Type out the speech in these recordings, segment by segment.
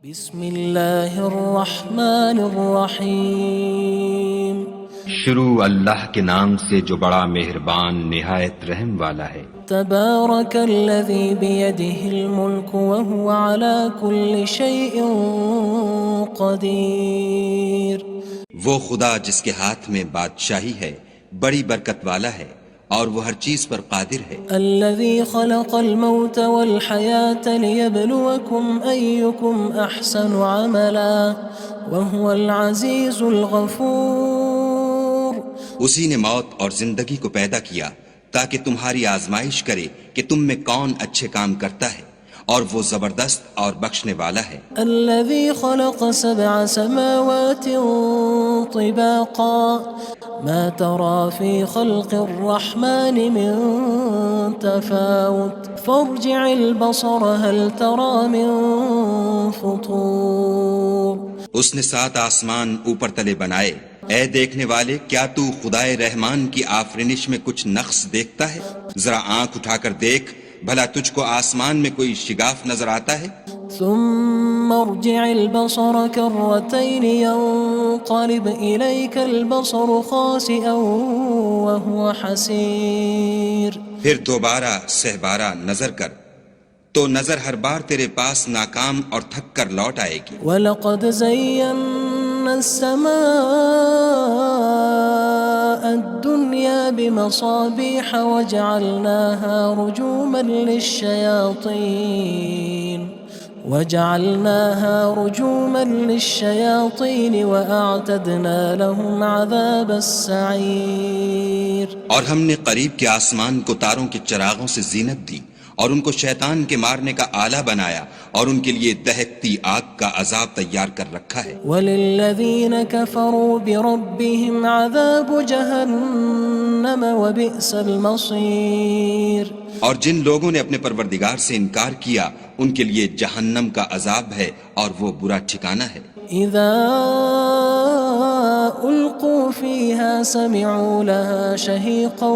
بسم اللہ الرحمن الرحیم شروع اللہ کے نام سے جو بڑا مہربان نہایت رحم والا ہے۔ تبارک الذی بیدہ الملک وہو علی کل شیء قدیر۔ وہ خدا جس کے ہاتھ میں بادشاہی ہے بڑی برکت والا ہے اور وہ ہر چیز پر قادر ہے۔ الذی خلق الموت والحیاة لیبلوکم ایکم احسن عملا وہو العزیز الغفور۔ اسی نے موت اور زندگی کو پیدا کیا تاکہ تمہاری آزمائش کرے کہ تم میں کون اچھے کام کرتا ہے، اور وہ زبردست اور بخشنے والا ہے۔ الذي خلق 7 سماوات طباقا ما ترى في خلق الرحمن من تفاوت فارجع البصر هل ترى من فطور۔ اس نے 7 آسمان اوپر تلے بنائے، اے دیکھنے والے کیا تو خدائے رحمان کی آفرینش میں کچھ نقص دیکھتا ہے؟ ذرا آنکھ اٹھا کر دیکھ، بھلا تجھ کو آسمان میں کوئی شگاف نظر آتا ہے؟ ثم ارجع البصر كرتين ينقلب إليك البصر خاسئا وهو حسير۔ پھر دوبارہ سہبارہ نظر کر تو نظر ہر بار تیرے پاس ناکام اور تھک کر لوٹ آئے گی۔ وَلَقَدْ زَيَّنَّا السَّمَاءَ الدُّنْيَا بِمَصَابِيحَ وَجَعَلْنَاهَا رُجُومًا لِلشَّيَاطِينِ وَأَعْتَدْنَا لَهُمْ عَذَابَ السَّعِيرِ۔ اور ہم نے قریب کے آسمان کو تاروں کے چراغوں سے زینت دی اور ان کو شیطان کے مارنے کا آلہ بنایا، اور ان کے لیے دہکتی آگ کا عذاب تیار کر رکھا ہے۔ وَلِلَّذِينَ كَفَرُوا بِرَبِّهِمْ عَذَابُ جَهَنَّمَ وَبِئْسَ الْمَصِيرُ۔ اور جن لوگوں نے اپنے پروردگار سے انکار کیا ان کے لیے جہنم کا عذاب ہے اور وہ برا ٹھکانہ ہے۔ اذا القوا فيها سمعوا لها شهيقا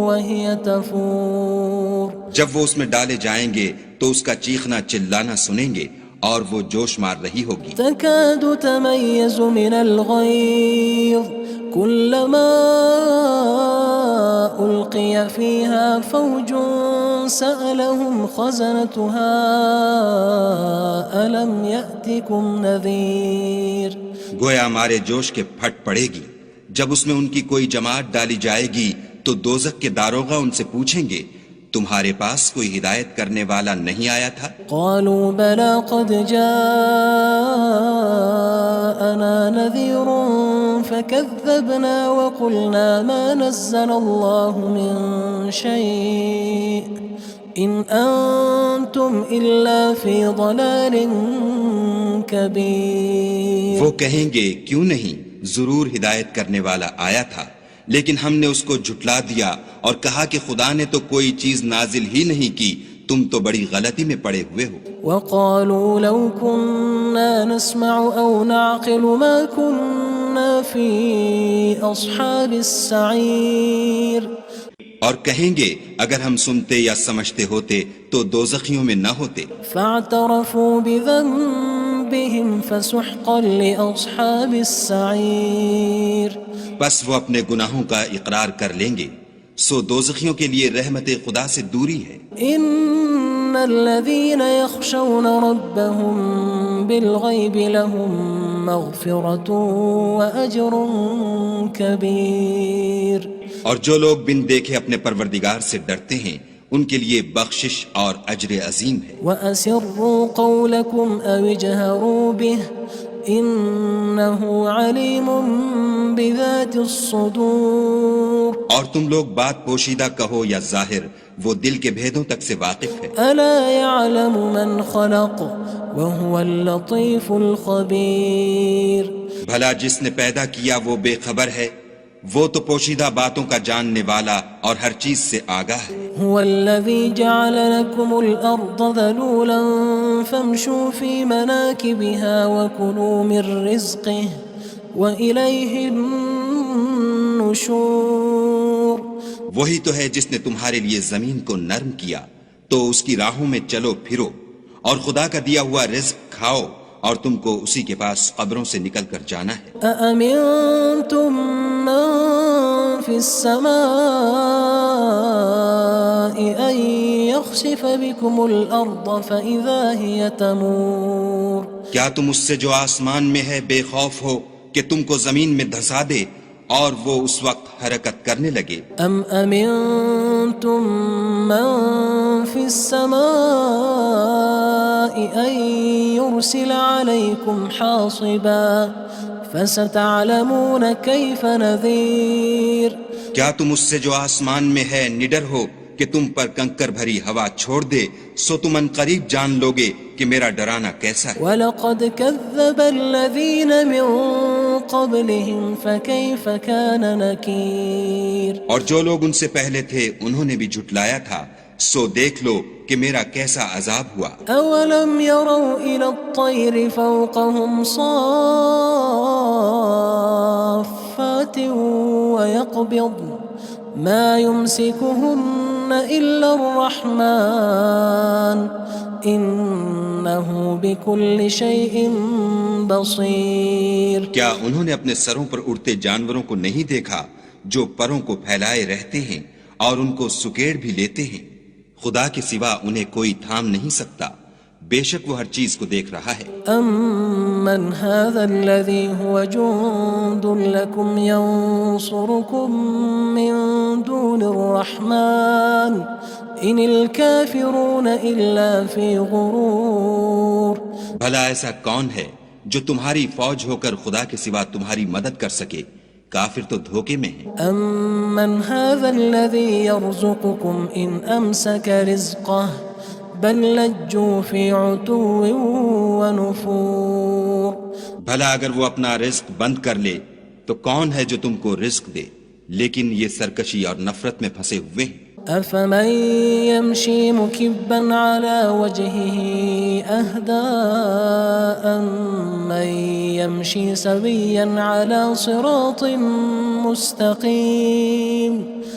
وهي تفور۔ جب وہ اس میں ڈالے جائیں گے تو اس کا چیخنا چلانا سنیں گے اور وہ جوش مار رہی ہوگی۔ تكاد تميز من الغيظ كلما ألقي فيها فوج سألهم خزنتها ألم يأتكم نذير۔ گویا مارے جوش کے پھٹ پڑے گی۔ جب اس میں ان کی کوئی جماعت ڈالی جائے گی تو دوزخ کے داروغہ ان سے پوچھیں گے تمہارے پاس کوئی ہدایت کرنے والا نہیں آیا تھا؟ قالوا بلى قد جاءنا نذير فكذبنا وقلنا ما نزل الله من شيء إن أنتم إلا في ضلال كبير۔ وہ کہیں گے کیوں نہیں، ضرور ہدایت کرنے والا آیا تھا، لیکن ہم نے اس کو جھٹلا دیا اور کہا کہ خدا نے تو کوئی چیز نازل ہی نہیں کی، تم تو بڑی غلطی میں پڑے ہوئے ہو۔ وقالوا لو كنا نسمع أو نعقل ما كنا في أصحاب السعير۔ اور کہیں گے اگر ہم سنتے یا سمجھتے ہوتے تو دوزخیوں میں نہ ہوتے۔ فاعترفوا بذنبهم فسحقا لأصحاب السعير۔ بس وہ اپنے گناہوں کا اقرار کر لیں گے، سو دوزخیوں کے لیے رحمت خدا سے دوری ہے۔ ان الذين يخشون ربهم بالغيب لهم مغفرة وأجر كبير۔ اور جو لوگ بن دیکھے اپنے پروردگار سے ڈرتے ہیں ان کے لیے بخشش اور اجر عظیم ہے۔ وأسروا قولكم أو اجهروا به إنه عليم بذات الصدور۔ اور تم لوگ بات پوشیدہ کہو یا ظاہر، وہ دل کے بھیدوں تک سے واقف ہے۔ ألا يعلم من خلق وهو اللطيف الخبير۔ بھلا جس نے پیدا کیا وہ بے خبر ہے، وہ تو پوشیدہ باتوں کا جاننے والا اور ہر چیز سے آگاہ ہے۔ هو الذي جعل لكم الأرض ذلولا فامشوا في مناكبها وكلوا من رزقه وإليه النشور۔ وہی تو ہے جس نے تمہارے لیے زمین کو نرم کیا تو اس کی راہوں میں چلو پھرو اور خدا کا دیا ہوا رزق کھاؤ اور تم کو اسی کے پاس قبروں سے نکل کر جانا ہے۔ أأمنتم من في السماء أن يخسف بكم الأرض فإذا هي تمور کیا تم اس سے جو آسمان میں ہے بے خوف ہو کہ تم کو زمین میں دھسا دے اور وہ اس وقت حرکت کرنے لگے؟ أم أمنتم من في السماء أن يرسل عليكم حاصبا فستعلمون كيف نذير کیا تم اس سے جو آسمان میں ہے نڈر ہو کہ تم پر کنکر بھری ہوا چھوڑ دے، سو تم ان قریب جان لوگے کہ میرا ڈرانا کیسا ہے۔ وَلَقَدْ كَذَّبَ الَّذِينَ مِن قَبْلِهِمْ فَكَيْفَ كَانَ نَكِيرٌ اور جو لوگ ان سے پہلے تھے انہوں نے بھی جھٹلایا تھا، سو دیکھ لو کہ میرا کیسا عذاب ہوا۔ أَوَلَمْ يَرَوْا إِلَى الطَّيْرِ فَوْقَهُمْ صَافَّاتٍ وَيَقْبِضْنَ مَا يُمْسِكُهُنَّ إِلَّا الرَّحْمَنُ إِنَّهُ بِكُلِّ شَيْءٍ بَصِيرٌ کیا انہوں نے اپنے سروں پر اڑتے جانوروں کو نہیں دیکھا جو پروں کو پھیلائے رہتے ہیں اور ان کو سکیڑ بھی لیتے ہیں؟ خدا کے سوا انہیں کوئی تھام نہیں سکتا، بے شک وہ ہر چیز کو دیکھ رہا ہے۔ أَمَّنْ هَذَا الَّذِي هُوَ جُندٌ لَكُمْ يَنصُرُكُم مِّن دُونِ الرَّحْمَنِ إِنِ الْكَافِرُونَ إِلَّا فِي غُرُورٍ بھلا ایسا کون ہے جو تمہاری فوج ہو کر خدا کے سوا تمہاری مدد کر سکے؟ کافر تو دھوکے میں ہیں۔ أَمَّنْ هَذَا الَّذِي يَرْزُقُكُمْ إِنْ أَمْسَكَ رِزْقَهُ بَلْ لَجُّوا فِي عُتُوٍّ وَنُفُورٍ بھلا اگر وہ اپنا رزق بند کر لے تو کون ہے جو تم کو رزق دے؟ لیکن یہ سرکشی اور نفرت میں پھنسے ہوئے ہیں۔ أَفَمَن يَمْشِي مُكِبًّا عَلَى وَجْهِهِ أَهْدَىٰ أَمَّن يَمْشِي سَوِيًّا عَلَى صِرَاطٍ مُّسْتَقِيمٍ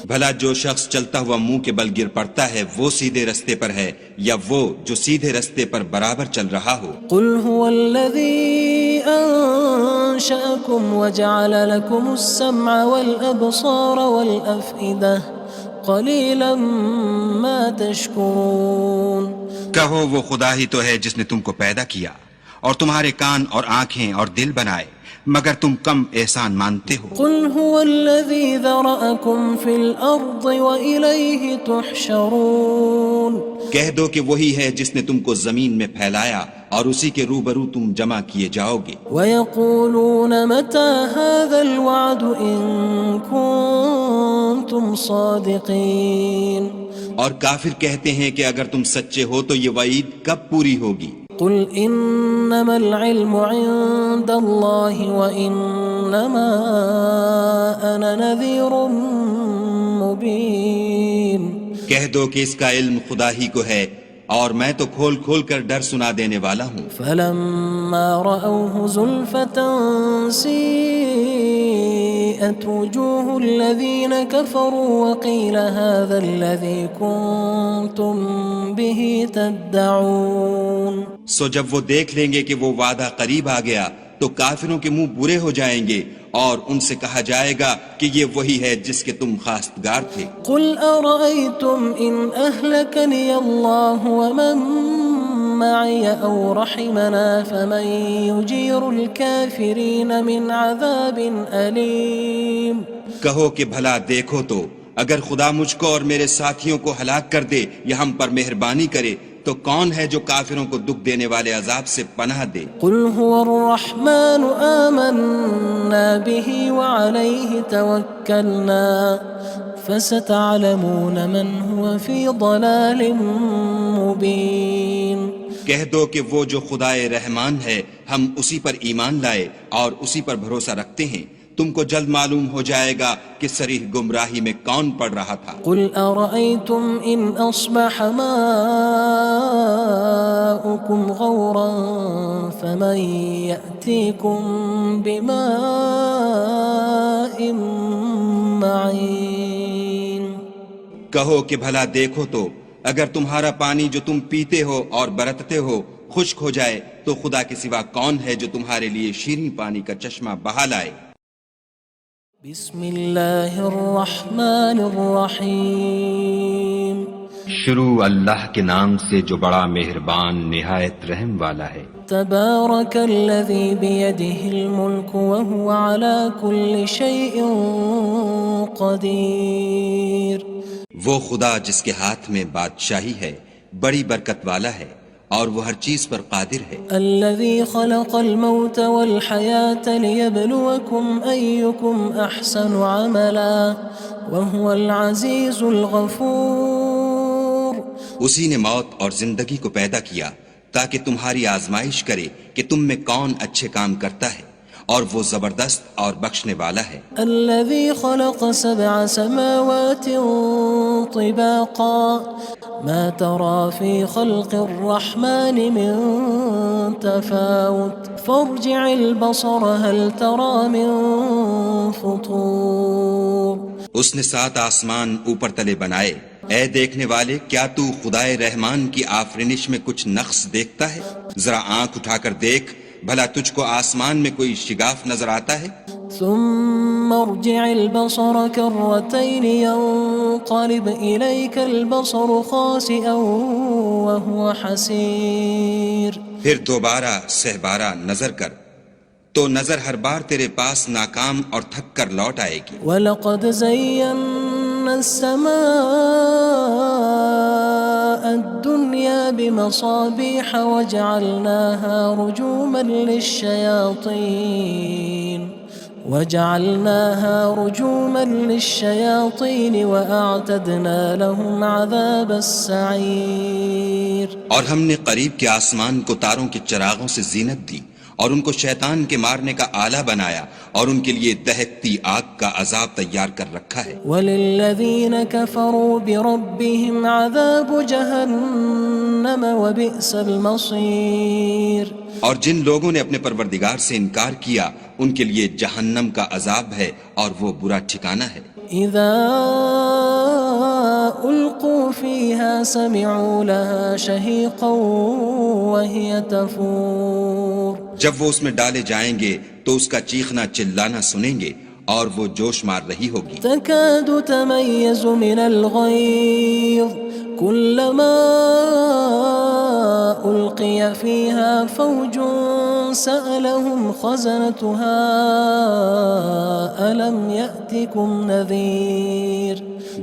بھلا جو شخص چلتا ہوا منہ کے بل گر پڑتا ہے وہ سیدھے رستے پر ہے یا وہ جو سیدھے رستے پر برابر چل رہا ہو؟ قُلْ هُوَ الَّذِي أَنشَأَكُمْ وَجَعَلَ لَكُمُ السَّمْعَ وَالْأَبْصَارَ وَالْأَفْئِدَةَ قَلِيلًا مَا تَشْكُرُونَ کہو وہ خدا ہی تو ہے جس نے تم کو پیدا کیا اور تمہارے کان اور آنکھیں اور دل بنائے، مگر تم کم احسان مانتے ہو۔ قُلْ هُوَ الَّذِي ذَرَأَكُمْ فِي الْأَرْضِ وَإِلَيْهِ تُحْشَرُونَ کہہ دو کہ وہی ہے جس نے تم کو زمین میں پھیلایا اور اسی کے روبرو تم جمع کیے جاؤ گے۔ وَيَقُولُونَ مَتَى هَذَا الْوَعْدُ إِن كُنتُمْ صَادِقِينَ اور کافر کہتے ہیں کہ اگر تم سچے ہو تو یہ وعید کب پوری ہوگی؟ قُلْ إِنَّمَا الْعِلْمُ عِندَ اللَّهِ وَإِنَّمَا أَنَا نَذِيرٌ مُّبِينٌ کہہ دو کہ اس کا علم خدا ہی کو ہے اور میں تو کھول کھول کر ڈر سنا دینے والا ہوں۔ فَلَمَّا رَأَوْهُ زُلْفَةً سِيئَتْ وُجُوهُ الَّذِينَ كَفَرُوا وَقِيلَ هَذَا الَّذِي كُنتُم بِهِ تَدَّعُونَ سو جب وہ دیکھ لیں گے کہ وہ وعدہ قریب آ گیا تو کافروں کے منہ برے ہو جائیں گے اور ان سے کہا جائے گا کہ یہ وہی ہے جس کے تم خواستگار تھے۔ قُلْ أَرَأَيْتُمْ إِنْ أَهْلَكَنِيَ اللَّهُ وَمَن مَّعِيَ أَوْ رَحِمَنَا فَمَن يُجِيرُ الْكَافِرِينَ مِنْ عَذَابٍ أَلِيمٍ کہو کہ بھلا دیکھو تو اگر خدا مجھ کو اور میرے ساتھیوں کو ہلاک کر دے یا ہم پر مہربانی کرے تو کون ہے جو کافروں کو دکھ دینے والے عذاب سے پناہ دے؟ قُلْ هُوَ الرَّحْمَنُ آمَنَّا بِهِ وَعَلَيْهِ تَوَكَّلْنَا فَسَتَعْلَمُونَ مَنْ هُوَ فِي ضَلَالٍ مُّبِينٍ کہہ دو کہ وہ جو خدائے رحمان ہے ہم اسی پر ایمان لائے اور اسی پر بھروسہ رکھتے ہیں، تم کو جلد معلوم ہو جائے گا کہ صریح گمراہی میں کون پڑ رہا تھا۔ قُلْ أَرَأَيْتُمْ إِنْ أَصْبَحَ مَاؤُكُمْ غَوْرًا فَمَن يَأْتِيكُم بِمَاءٍ مَّعِينٍ کہو کہ بھلا دیکھو تو اگر تمہارا پانی جو تم پیتے ہو اور برتتے ہو خشک ہو جائے تو خدا کے سوا کون ہے جو تمہارے لیے شیریں پانی کا چشمہ بہا لائے؟ بسم اللہ الرحمن الرحیم شروع اللہ کے نام سے جو بڑا مہربان نہایت رحم والا ہے۔ تبارک الذی بیدہ الملک وہو علی کل شیء قدیر۔ وہ خدا جس کے ہاتھ میں بادشاہی ہے بڑی برکت والا ہے اور وہ ہر چیز پر قادر ہے۔ الذي خلق الموت والحياة ليبلوكم أيكم أحسن عملا وهو العزيز الغفور۔ اسی نے موت اور زندگی کو پیدا کیا تاکہ تمہاری آزمائش کرے کہ تم میں کون اچھے کام کرتا ہے، اور وہ زبردست اور بخشنے والا ہے۔ الذي خلق 7 سماوات طباقا ما ترى في خلق الرحمن من تفاوت فارجع البصر هل ترى من فطور۔ اس نے 7 آسمان اوپر تلے بنائے، اے دیکھنے والے کیا تو خدائے رحمان کی آفرینش میں کچھ نقص دیکھتا ہے؟ ذرا آنکھ اٹھا کر دیکھ، بھلا تجھ کو آسمان میں کوئی شگاف نظر آتا ہے؟ ثم ارجع البصر كرتين ينقلب إليك البصر خاسئا وهو حسير۔ پھر دوبارہ سہبارہ نظر کر تو نظر ہر بار تیرے پاس ناکام اور تھک کر لوٹ آئے گی۔ وَلَقَدْ زَيَّنَّا السَّمَاءَ الدُّنْيَا بِمَصَابِيحَ وَجَعَلْنَاهَا رُجُومًا لِلشَّيَاطِينِ وَأَعْتَدْنَا لَهُمْ عَذَابَ السَّعِيرِ۔ اور ہم نے قریب کے آسمان کو تاروں کے چراغوں سے زینت دی اور ان کو شیطان کے مارنے کا آلہ بنایا اور ان کے لیے دہکتی آگ کا عذاب تیار کر رکھا ہے۔ وَلِلَّذِينَ كَفَرُوا بِرَبِّهِمْ عَذَابُ جَهَنَّمَ وَبِئْسَ الْمَصِيرُ۔ اور جن لوگوں نے اپنے پروردگار سے انکار کیا ان کے لیے جہنم کا عذاب ہے اور وہ برا ٹھکانہ ہے۔ اذا القوا فيها سمعوا لها شهيقا وهي تفور۔ جب وہ اس میں ڈالے جائیں گے تو اس کا چیخنا چلانا سنیں گے اور وہ جوش مار رہی ہوگی۔ تكاد تميز من الغيظ كلما ألقي فيها فوج سألهم خزنتها ألم يأتكم نذير۔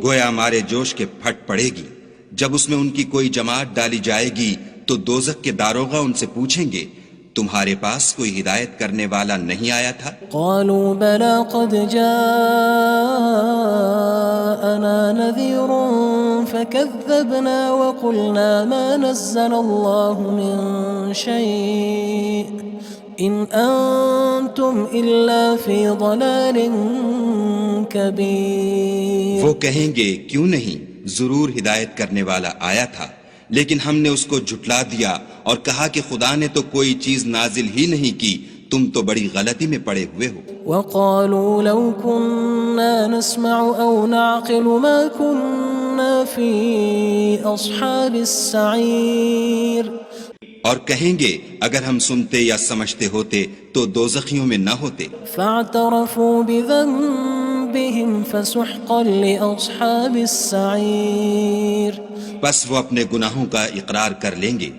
گویا مارے جوش کے پھٹ پڑے گی، جب اس میں ان کی کوئی جماعت ڈالی جائے گی تو دوزخ کے داروغہ ان سے پوچھیں گے تمہارے پاس کوئی ہدایت کرنے والا نہیں آیا تھا؟ قالوا بلى قد جاءنا نذير فكذبنا وقلنا ما نزل الله من شيء إن أنتم إلا في ضلال كبير۔ وہ کہیں گے کیوں نہیں، ضرور ہدایت کرنے والا آیا تھا، لیکن ہم نے اس کو جھٹلا دیا اور کہا کہ خدا نے تو کوئی چیز نازل ہی نہیں کی، تم تو بڑی غلطی میں پڑے ہوئے ہو۔ وقالوا لو كنا نسمع أو نعقل ما كنا في أصحاب السعير۔ اور کہیں گے اگر ہم سنتے یا سمجھتے ہوتے تو دوزخیوں میں نہ ہوتے۔ فاعترفوا بذنبهم فسحقا لأصحاب السعير۔ بس وہ اپنے گناہوں کا اقرار کر لیں گے،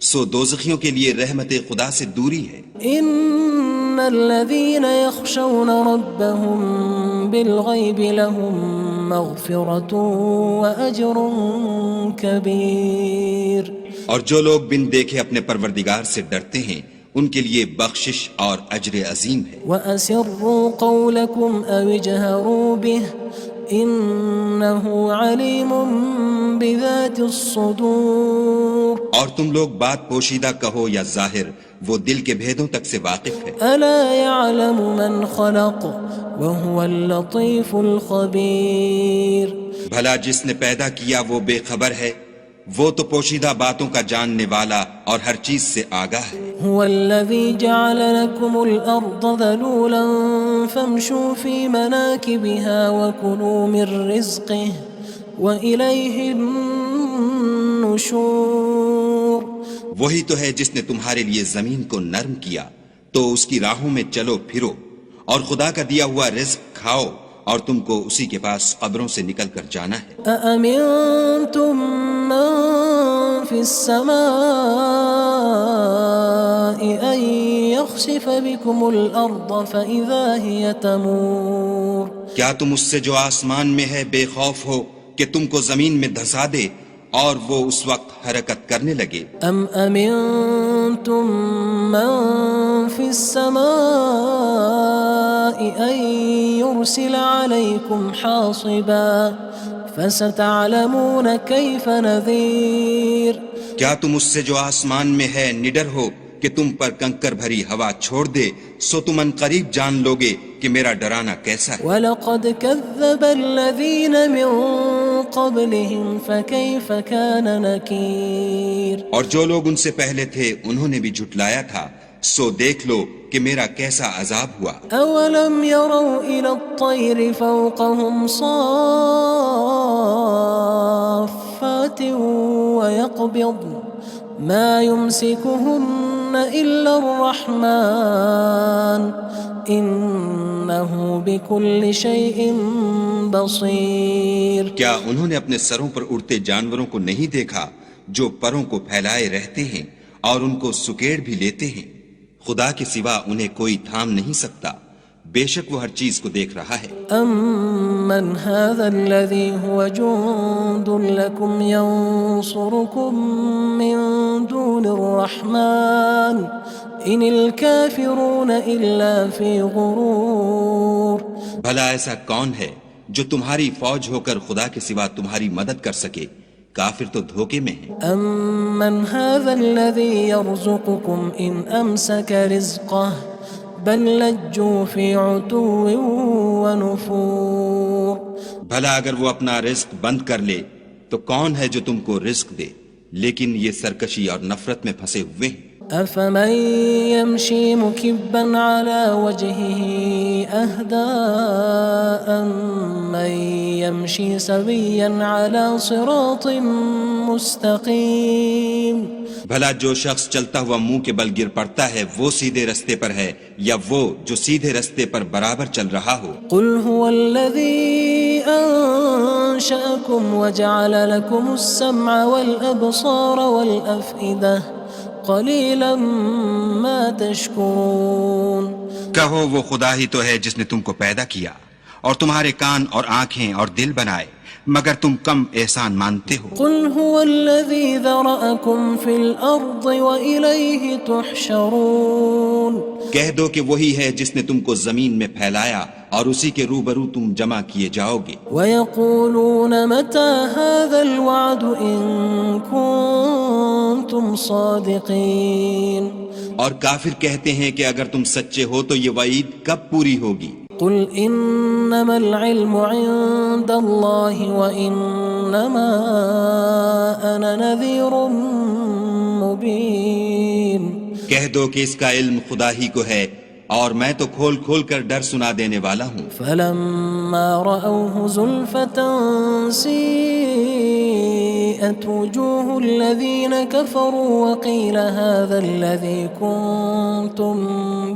سو دوزخیوں کے لیے رحمت خدا سے دوری ہے۔ ان الذين يخشون ربهم بالغيب لهم مغفرة وأجر كبير۔ اور جو لوگ بن دیکھے اپنے پروردگار سے ڈرتے ہیں ان کے لیے بخشش اور اجر عظیم ہے۔ وَأَسِرُّوا قَوْلَكُمْ أَوِ اجْهَرُوا بِهِ إِنَّهُ عَلِيمٌ بِذَاتِ الصُّدُورِ۔ اور تم لوگ بات پوشیدہ کہو یا ظاہر، وہ دل کے بھیدوں تک سے واقف ہے۔ أَلَا يَعْلَمُ مَنْ خَلَقَ وَهُوَ اللَّطِيفُ الْخَبِيرُ۔ بھلا جس نے پیدا کیا وہ بے خبر ہے، وہ تو پوشیدہ باتوں کا جاننے والا اور ہر چیز سے آگاہ ہے۔ هو الذي جعل لكم الأرض ذلولا فامشوا في مناكبها وكلوا من رزقه وإليه النشور وہی تو ہے جس نے تمہارے لیے زمین کو نرم کیا تو اس کی راہوں میں چلو پھرو، اور خدا کا دیا ہوا رزق کھاؤ، اور تم کو اسی کے پاس قبروں سے نکل کر جانا ہے۔ أأمنتم من في السماء أن يخسف بكم الأرض فإذا هي تمور کیا تم اس سے جو آسمان میں ہے بے خوف ہو کہ تم کو زمین میں دھسا دے اور وہ اس وقت حرکت کرنے لگے؟ أم أمنتم من في السماء أن يرسل عليكم حاصبا فستعلمون كيف نذير کیا تم اس سے جو آسمان میں ہے نڈر ہو کہ تم پر کنکر بھری ہوا چھوڑ دے، سو تم ان قریب جان لوگے کہ میرا ڈرانا کیسا ہے۔ وَلَقَدْ كَذَّبَ الَّذِينَ مِن قَبْلِهِمْ فَكَيْفَ كَانَ نَكِيرٌ اور جو لوگ ان سے پہلے تھے انہوں نے بھی جھٹلایا تھا، سو دیکھ لو کہ میرا کیسا عذاب ہوا۔ أَوَلَمْ يَرَوْا إِلَى الطَّيْرِ فَوْقَهُمْ صَافَّاتٍ وَيَقْبِضْنَ مَا يُمْسِكُهُنَّ إِلَّا الرَّحْمَنُ إِنَّهُ بِكُلِّ شَيْءٍ بَصِيرٌ کیا انہوں نے اپنے سروں پر اڑتے جانوروں کو نہیں دیکھا جو پروں کو پھیلائے رہتے ہیں اور ان کو سکیڑ بھی لیتے ہیں؟ خدا کے سوا انہیں کوئی تھام نہیں سکتا، بے شک وہ ہر چیز کو دیکھ رہا ہے۔ أَمَّنْ هَذَا الَّذِي هُوَ جُندٌ لَكُمْ يَنصُرُكُم مِّن دُونِ الرَّحْمَنِ إِنِ الْكَافِرُونَ إِلَّا فِي غُرُورٍ بھلا ایسا کون ہے جو تمہاری فوج ہو کر خدا کے سوا تمہاری مدد کر سکے؟ کافر تو دھوکے میں ہیں۔ أَمَّنْ هَذَا الَّذِي يَرْزُقُكُمْ إِنْ أَمْسَكَ رِزْقَهُ بَلْ لَجُّوا فِي عُتُوٍّ وَنُفُورٍ بھلا اگر وہ اپنا رزق بند کر لے تو کون ہے جو تم کو رزق دے؟ لیکن یہ سرکشی اور نفرت میں پھنسے ہوئے ہیں۔ أَفَمَن يَمْشِي مُكِبًّا عَلَى وَجْهِهِ أَهْدَىٰ أَمَّن يَمْشِي سَوِيًّا عَلَى صِرَاطٍ مُّسْتَقِيمٍ بھلا جو شخص چلتا ہوا منہ کے بل گر پڑتا ہے وہ سیدھے رستے پر ہے یا وہ جو سیدھے رستے پر برابر چل رہا ہو؟ قُلْ هُوَ الَّذِي أَنشَأَكُمْ وَجَعَلَ لَكُمُ السَّمْعَ وَالْأَبْصَارَ وَالْأَفْئِدَةَ قَلِيلًا مَا تَشْكُرُونَ کہو وہ خدا ہی تو ہے جس نے تم کو پیدا کیا اور تمہارے کان اور آنکھیں اور دل بنائے، مگر تم کم احسان مانتے ہو۔ قُلْ هُوَ الَّذِي ذَرَأَكُمْ فِي الْأَرْضِ وَإِلَيْهِ تُحْشَرُونَ کہہ دو کہ وہی ہے جس نے تم کو زمین میں پھیلایا اور اسی کے روبرو تم جمع کیے جاؤ گے۔ وَيَقُولُونَ مَتَى هَذَا الْوَعْدُ إِن كُنتُمْ صَادِقِينَ اور کافر کہتے ہیں کہ اگر تم سچے ہو تو یہ وعید کب پوری ہوگی؟ قُلْ إِنَّمَا الْعِلْمُ عِندَ اللَّهِ وَإِنَّمَا أَنَا نَذِيرٌ مُّبِينٌ کہہ دو کہ اس کا علم خدا ہی کو ہے اور میں تو کھول کھول کر ڈر سنا دینے والا ہوں۔ فَلَمَّا رَأَوْهُ زُلْفَةً سِيئَتْ وُجُوهُ الَّذِينَ كَفَرُوا وَقِيلَ هَذَا الَّذِي كُنتُم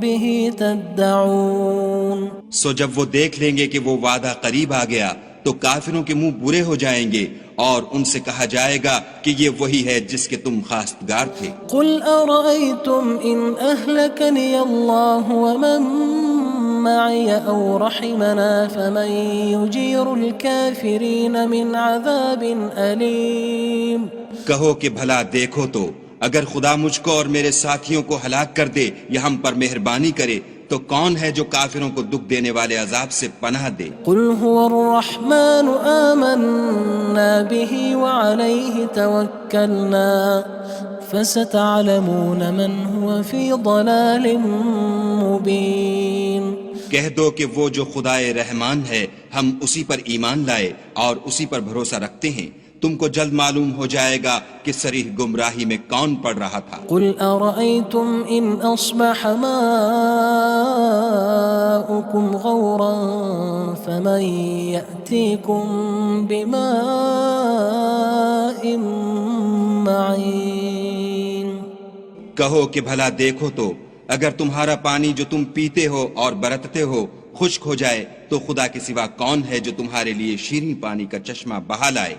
بِهِ تَدَّعُونَ سو جب وہ دیکھ لیں گے کہ وہ وعدہ قریب آ گیا تو کافروں کے منہ برے ہو جائیں گے اور ان سے کہا جائے گا کہ یہ وہی ہے جس کے تم خواستگار تھے۔ قُلْ أَرَأَيْتُمْ إِنْ أَهْلَكَنِيَ اللَّهُ وَمَن مَّعِيَ أَوْ رَحِمَنَا فَمَن يُجِيرُ الْكَافِرِينَ مِنْ عَذَابٍ أَلِيمٍ کہو کہ بھلا دیکھو تو اگر خدا مجھ کو اور میرے ساتھیوں کو ہلاک کر دے یا ہم پر مہربانی کرے تو کون ہے جو کافروں کو دکھ دینے والے عذاب سے پناہ دے؟ قُلْ هُوَ الرَّحْمَنُ آمَنَّا بِهِ وَعَلَيْهِ تَوَكَّلْنَا فَسَتَعْلَمُونَ مَنْ هُوَ فِي ضَلَالٍ مُّبِينٍ کہہ دو کہ وہ جو خدائے رحمان ہے ہم اسی پر ایمان لائے اور اسی پر بھروسہ رکھتے ہیں، تم کو جلد معلوم ہو جائے گا کہ صریح گمراہی میں کون پڑ رہا تھا۔ قُلْ أَرَأَيْتُمْ إِنْ أَصْبَحَ مَاؤُكُمْ غَوْرًا فَمَن يَأْتِيكُم بِمَاءٍ معين کہو کہ بھلا دیکھو تو اگر تمہارا پانی جو تم پیتے ہو اور برتتے ہو خشک ہو جائے تو خدا کے سوا کون ہے جو تمہارے لیے شیریں پانی کا چشمہ بہا لائے؟